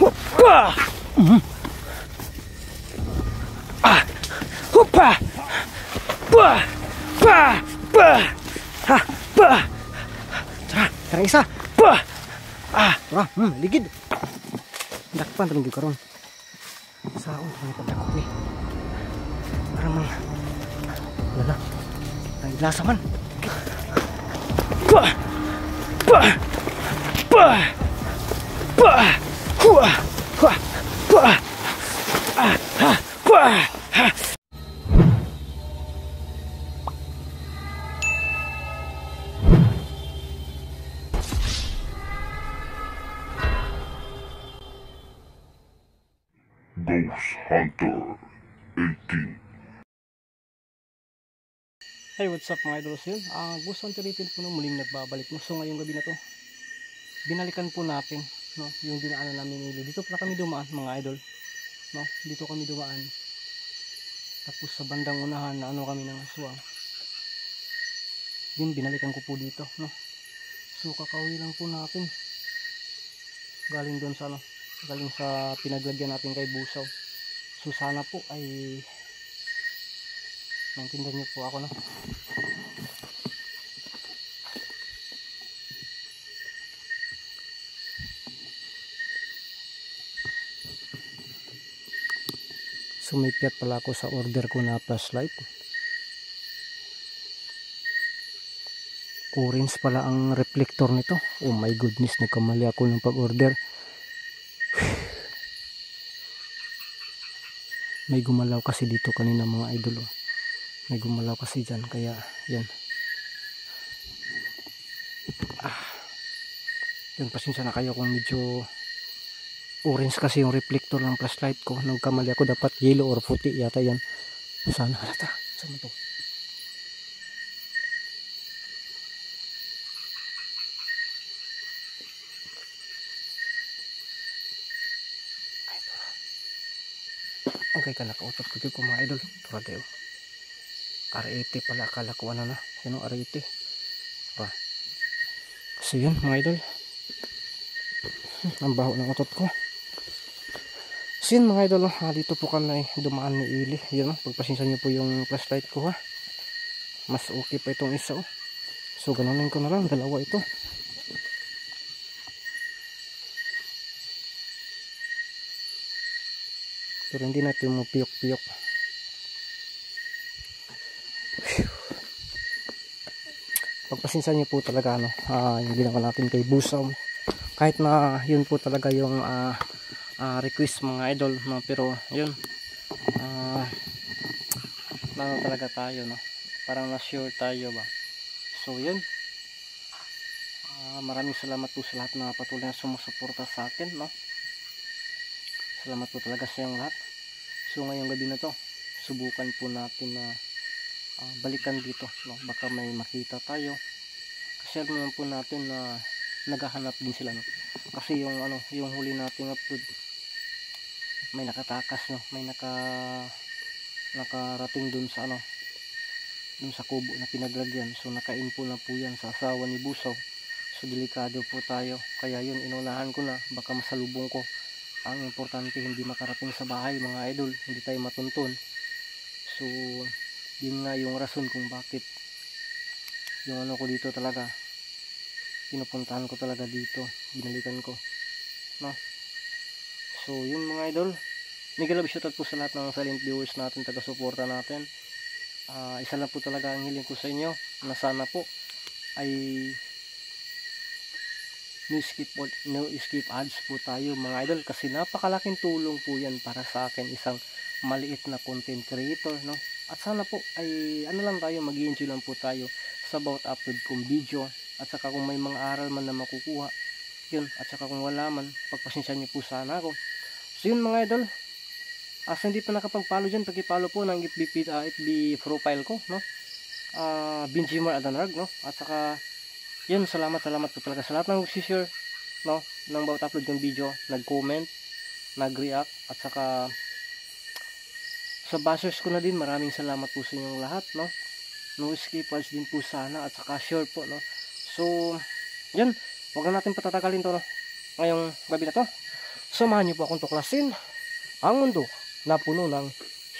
Hoppa! Hoppa! Pa! Pa! Pa! Ha! Pa! Tara, karang isa. Pa! Tara, ligid. Dakpan ta minggu karon. Saon man pagdakop ni. Para man. Lala. Ang lasa man. Pa! Pa! Pa! Pa! Hua! Hua! Pa! Pa! Ghost Hunter 18. Hey, what's up mga idol? Ghost Hunter 18 po na muling nagbabalik. So ngayong gabi na to, binalikan po natin, no, yung dinaanan namin nila. Dito pala kami dumaan mga idol, no? Dito kami dumaan. Tapos sa bandang unahan na ano kami ng aswang. Yun, binalikan ko po dito, no? So kakauwi lang po natin. Galing doon sa ano, galing sa pinaglagyan natin kay Busaw. So sana po ay maintindihan niyo po ako, no? Sumipiat pala ako sa order ko na flashlight. Orange pala ang reflector nito. Oh my goodness, nagkamali ako ng pag-order. May gumalaw kasi dito kanina mga idol. May gumalaw kasi dyan, kaya yan. Yan, pasensya na kayo kung medyo orange kasi yung reflector ng flashlight ko. Nagkamali ako, dapat yellow or puti yata yan. Sana halata. Saan ito? Ay, ito. Okay ka, nakautot ko dito mga idol. Tura tayo. R80 pala, akala ko ano na. Yan o, R80. Tura. Kasi yun mga idol. Ang baho ng utot ko. So yun mga idol, dito po kami dumaan ni Ili. Yun, pagpasensya nyo po yung flashlight ko ha. Mas okay pa itong isa oh. So ganunin ko na lang, dalawa ito. Pero hindi natin mo piyok-piyok. Pagpasensya nyo po talaga ano, yung ginawa natin kay Busaw. Kahit na yun po talaga yung request mga idol, no? Pero yun, ano talaga tayo, no? Parang na-sure tayo ba. So yun, maraming salamat po sa lahat na patuloy na sumusuporta sa akin, no? Salamat po talaga sa yung lahat. So ngayong gabi na to, subukan po natin na balikan dito, no? Baka may makita tayo. Share naman po natin na naghahanap din sila, no? Kasi yung ano, yung huli nating upload, may nakatakas, no? May nakarating dun sa ano, dun sa kubo na pinaglagyan. So naka-info na po yan sa asawa ni Busaw. So delikado po tayo, kaya yun inunahan ko na, baka masalubong ko. Ang importante hindi makarating sa bahay mga idol, hindi tayo matuntun. So yun nga yung rason kung bakit yung ano ko dito talaga, pinupuntahan ko talaga dito, binalikan ko, no? So yun mga idol, mega love shoutout po sa lahat ng silent viewers natin, taga-suporta natin. Isa lang po talaga ang hiling ko sa inyo, na sana po ay no skip ads po tayo mga idol, kasi napakalaking tulong po yan para sa akin, isang maliit na content creator, no? At sana po ay ano lang tayo, mag-i-enjoy lang po tayo sa bawat upload kong video. At saka kung may mga aral man na makukuha, yun. At saka kung wala man, pagpasensya nyo po sana ako. So yun mga idol, asa hindi pa nakapag-follow dyan, pag-follow po ng FB profile ko, no? Benjimar Adanarg, no? At saka yun, salamat po talaga sa lahat ng share, no, ng bawat upload ng video, nag-comment, nag-react, at saka sa bashers ko na din, maraming salamat po sa inyong lahat, no? No skip ads din po sana, at saka share po, no? So, yan, huwag na natin patatagalin to, no? Ngayong gabi na to. Samahan niyo po akong tuklasin ang mundo na puno ng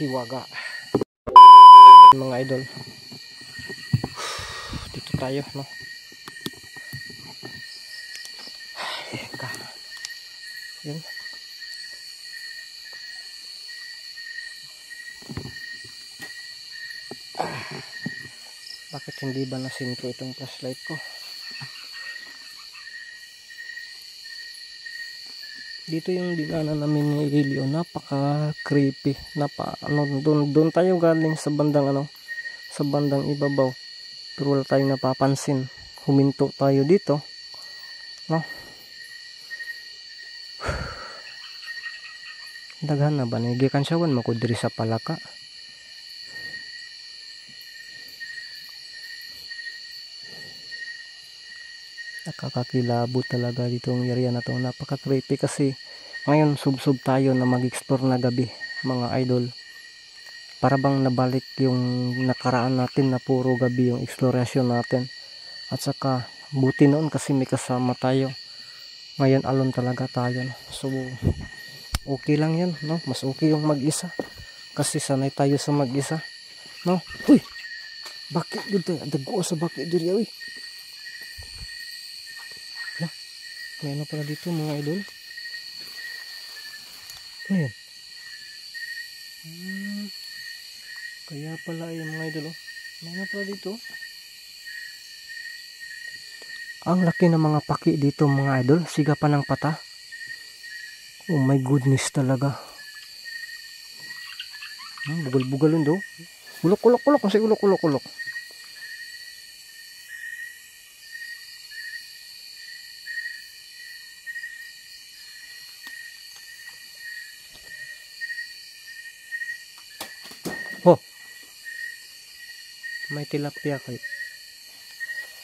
hiwaga. Mga idol, dito tayo, no? Yun. Bakit hindi ba nasinto itong flashlight ko? Dito yung dinaanan namin ni Elio, napaka creepy. Doon tayo galing sa bandang sa bandang ibabaw. Pero wala tayong napapansin. Huminto tayo dito, no? Daghan na ba gikan siyawan mo ko diri sa palaka. Nakakakilabot talaga dito ang area na to. Napaka creepy kasi ngayon sub tayo na mag-explore na gabi, mga idol. Para bang nabalik yung nakaraan natin na puro gabi yung exploration natin. At saka buti noon kasi may kasama tayo. Ngayon alone talaga tayo, no? So okay lang yan, no? Mas okay yung mag-isa kasi sanay tayo sa mag-isa, no? Uy, bakit dito? Dago sa bakit diri, uy. May ano pala dito, mga idol? Ano yan? Kaya pala yung mga idol, oh. May ano pala dito? Ang laki ng mga paki dito, mga idol. Siga pa ng pata. Oh my goodness talaga. Bugal-bugal yun do. Ulok-ulok-ulok. Kasi ulok-ulok-ulok. Oh. May tilapia kayo.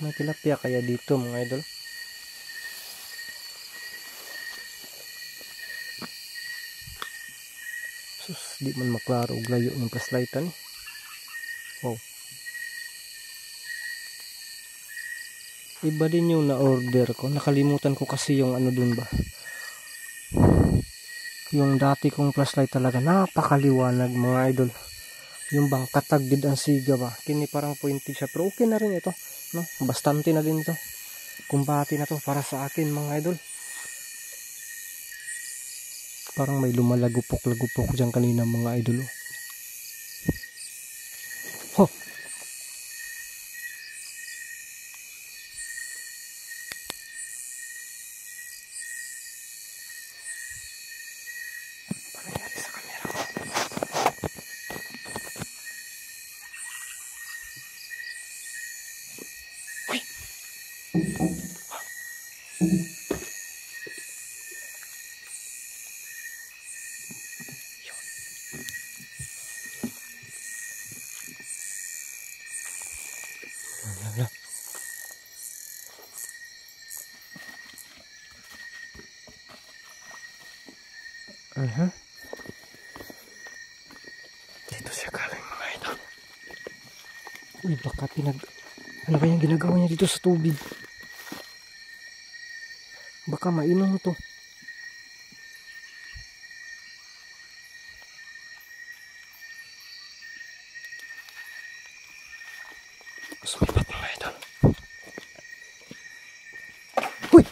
May tilapia kaya dito, mga idol. Sus, di man maklaro og layo ng flashlightan. Wow. Iba din yung na-order ko. Nakalimutan ko kasi yung dun ba. Yung dati kong flashlight talaga napakaliwanag, mga idol. Yung bang katagid ang siga ba. Kini parang pointy siya. Pero okay na rin ito, no? Bastante na din ito. Kumpati na to para sa akin, mga idol. Parang may lumalagupok-lagupok dyan kanina, mga idol. Oh. Ano nangyari sa camera ko? Uy! Dito siya galing, mga idol. Uy, baka ano kayang ginagawa niya dito sa tubig? Baka mainom to. Sumipat, mga idol. Uy!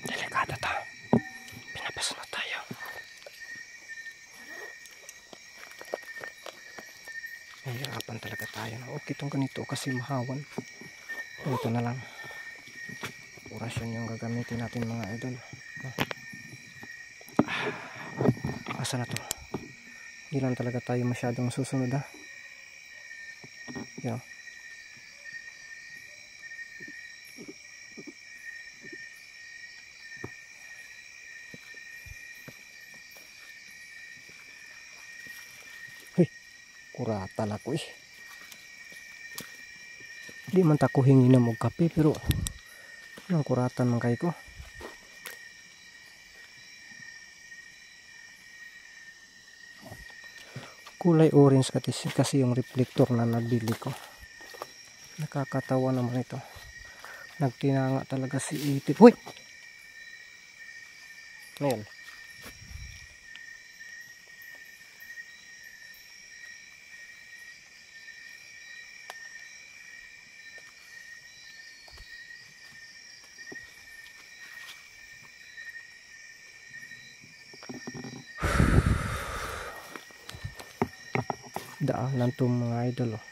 Delikado ta. Pinapasunod tayo. Nahihirapan talaga tayo. Okay itong ganito kasi mahawan. Ito na lang. Orasyon yung gagamitin natin, mga idol. Asa na to? Hindi lang talaga tayo masyadong susunod, ha. Yan. Uy, kuratan ako eh. Di man ta ko hingi na mong kape pero ang kuratan man kay ko. Kulay orange kasi yung reflector na nabili ko. Nakakatawa naman ito. Nagtinanga talaga si Itip. Uy! Ngayon. Daanan to mga idol, oh.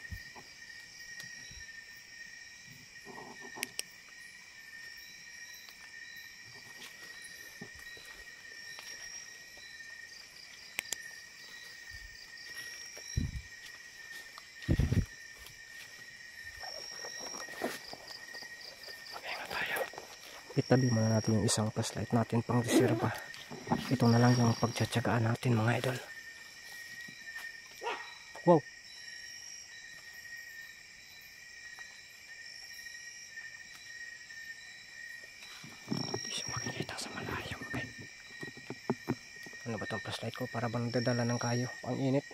Itabi muna natin yung isang flashlight natin pang reserva. Ito na lang yung pagtsatsagaan natin mga idol. Wow! Hindi siya makikita sa malayo. Okay. Ano ba itong flashlight ko? Para bang dadala ng kayo. Ang init.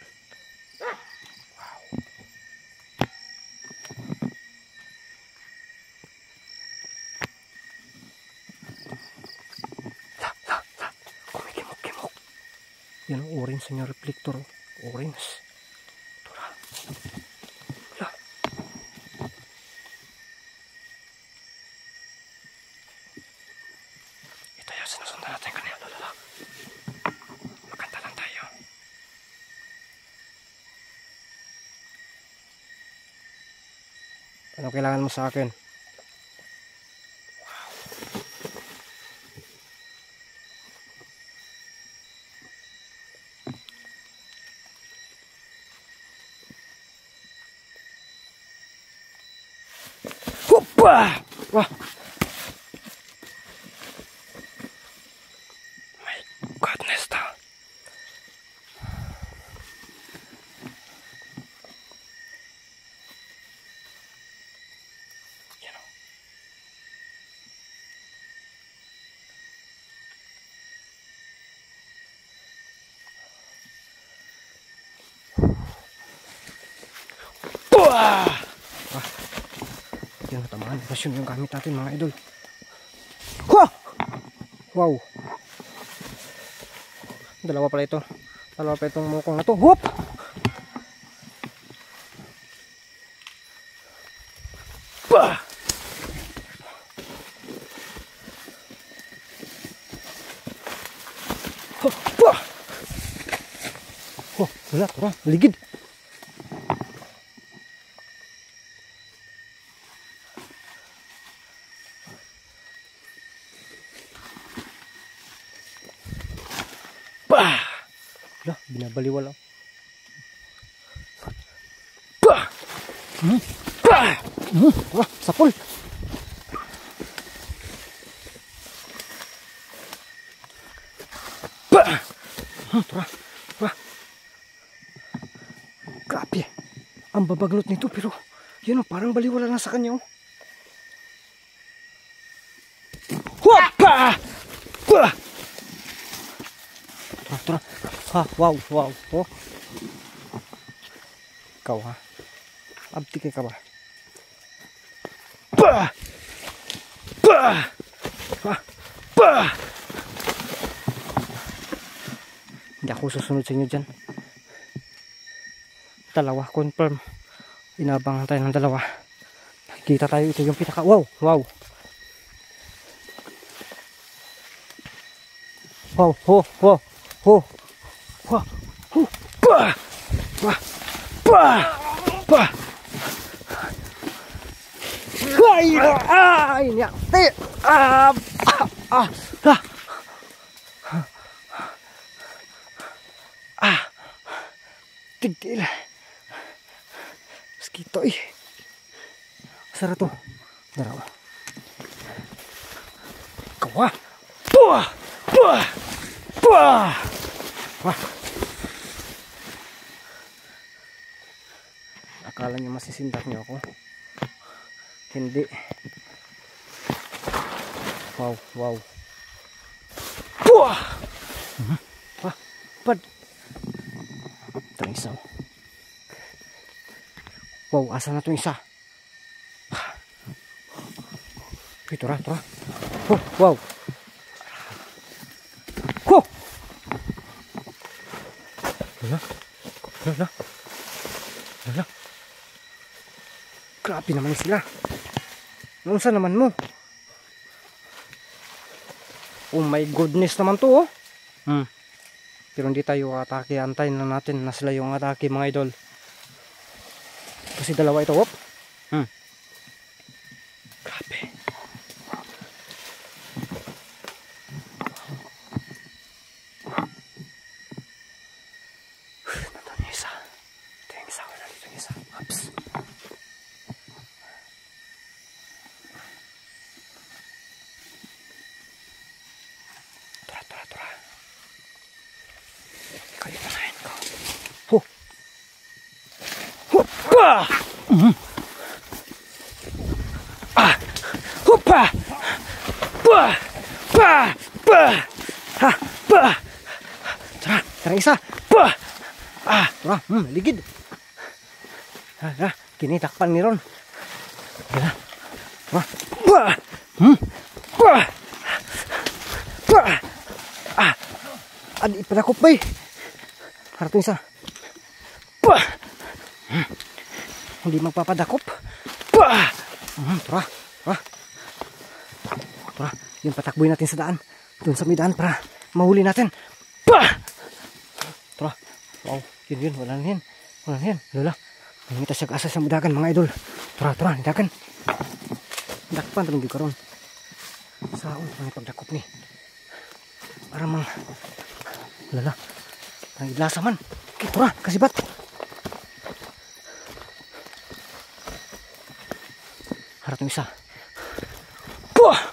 Yan ang orange sa yung reflector. Orange. Tura. Wala. Ito yung sinusundan natin kanina. Lala. Maganda lang tayo. Ano kailangan mo sa akin? Wah! Wah! My goodness, ta. You know. Wah! Wah! Yung tamaan, pasyon yung gamit natin mga idol. Wah! Wow! Dalawa pala ito. Dalawa pa itong mukong na to. Whoop! Bah! Oh, bah! Oh, wala, tura, ligid. Bah! Lah, binabaliwala. Bah! Bah! Wah, sapul. Bah! Tara. Wah. Grabe. Ang babaglot nito pero yun, parang baliwala na sa kanya. Wapa! Bah! Tara. Ha, wow. Oh. Ikaw ha. Abdi ka ba? Bah! Bah! Bah! Hindi ako susunod sa inyo dyan. Dalawa, confirm. Inabangan tayo ng dalawa. Kita tayo, ito yung pinaka. Wow! Wow! Bah! Bah! Bah! Bah! Ay, nyate. Tigil. Mosquito eh. Sara to. Darawa. Kawa. Buah. Buah. Buah. Wah. Akala niyo masisindak niyo ako. Hindi. Wow. Buah. Wah. Pad. Itong isa. Wow, asa na itong isa? Tura. Oh, wow. Huh! Hala. Hala. Hala. Grabe naman sila. Noon naman mo? Oh my goodness naman to, oh. Pero hindi tayo atake. Antayin lang natin na sila yung atake, mga idol. Kasi dalawa ito, oh. Grabe. Nandun yung isa. Ito yung isa. Wala dito yung isa. Ups. Tura. Ikaw yung manahin ko. Huh. Huppa! Huppa! Tara isa. Tara, ligid. Kinitakpan ni Ron. Adi ipadakop ba eh. Harap isa. Hindi magpapadakop. Tara. Yun, patakboy natin sa daan. Doon sa may daan para mahuli natin. Tara. Wow. Yun. Wala na yan. Lola. Nangita siya kaasa sa mudagan, mga idol. Tara. Nidagan. Dakpan talong yung karon. Saan ang pagdakop ni. Para mga... Lala. Parang idlasa man. Okay, tara. Kasibat. Harap ng isa. Tara.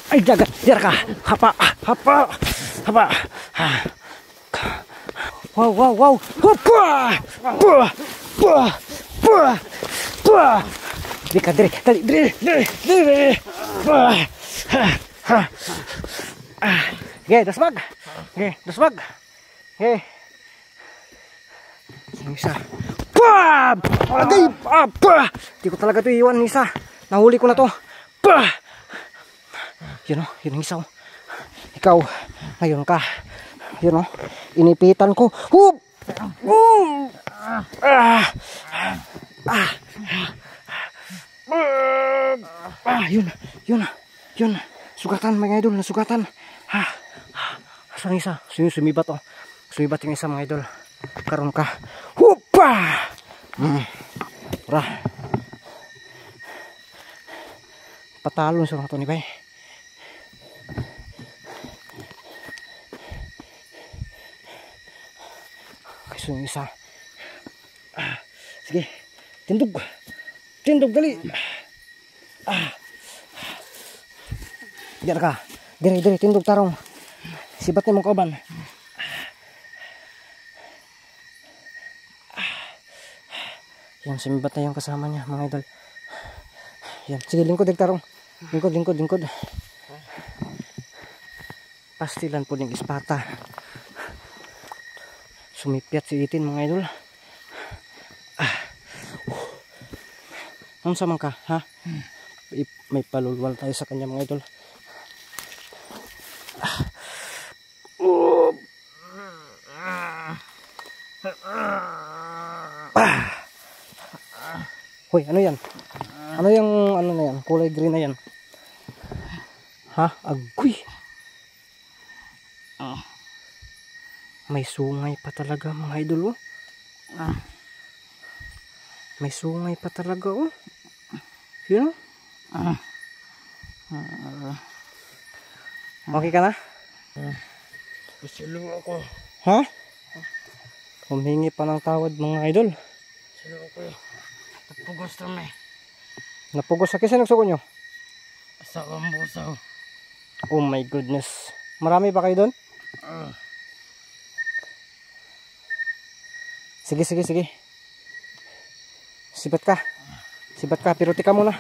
Ay, dagat. Diyan ka. Hapa. Wow. Dali. Okay, dasmag. Okay. Isa. Agay! Di ko talaga ito iiwan, isa. Nahuli ko na to. Yun yung isa. Ikaw, ngayon ka. Yun inipitan ko. Yun. Sugatan, mga idol, nasugatan. Saan isa? Sumibat, oh. Sumibat yung isa, mga idol. Karon ka. Hupa! Tara. Patalon sa mga to ni Bay. Kasi yung isa. Sige. Tindog dali. Diyan ka. Diri tindog tarong. Sibat ni mong kauban. Yan, sumibat na yung kasama niya, mga idol. Yan, sige, lingkod tarong. Lingkod. Pastilan po ng ispata. Sumipyat si Itin, mga idol. Ano sa man ka, ha? May palulwal tayo sa kanya, mga idol. Hoy, ano yan? Ano yung ano na yan? Kulay green na yan. Ha? Agoy. May sungay pa talaga, mga idol, oh. May sungay pa talaga, oh. Yun, oh. Okay ka na? Silo ako. Ha? Humingi pa ng tawad, mga idol. Silo ako. Napugos kami. Napugos sa kisa nagsuko nyo? Sa kambusaw. Oh my goodness. Marami ba kayo doon? Sige. Sibat ka pero tika muna.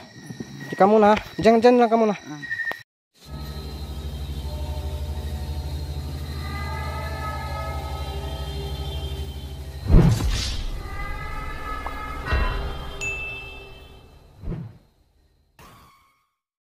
Diyan lang ka muna.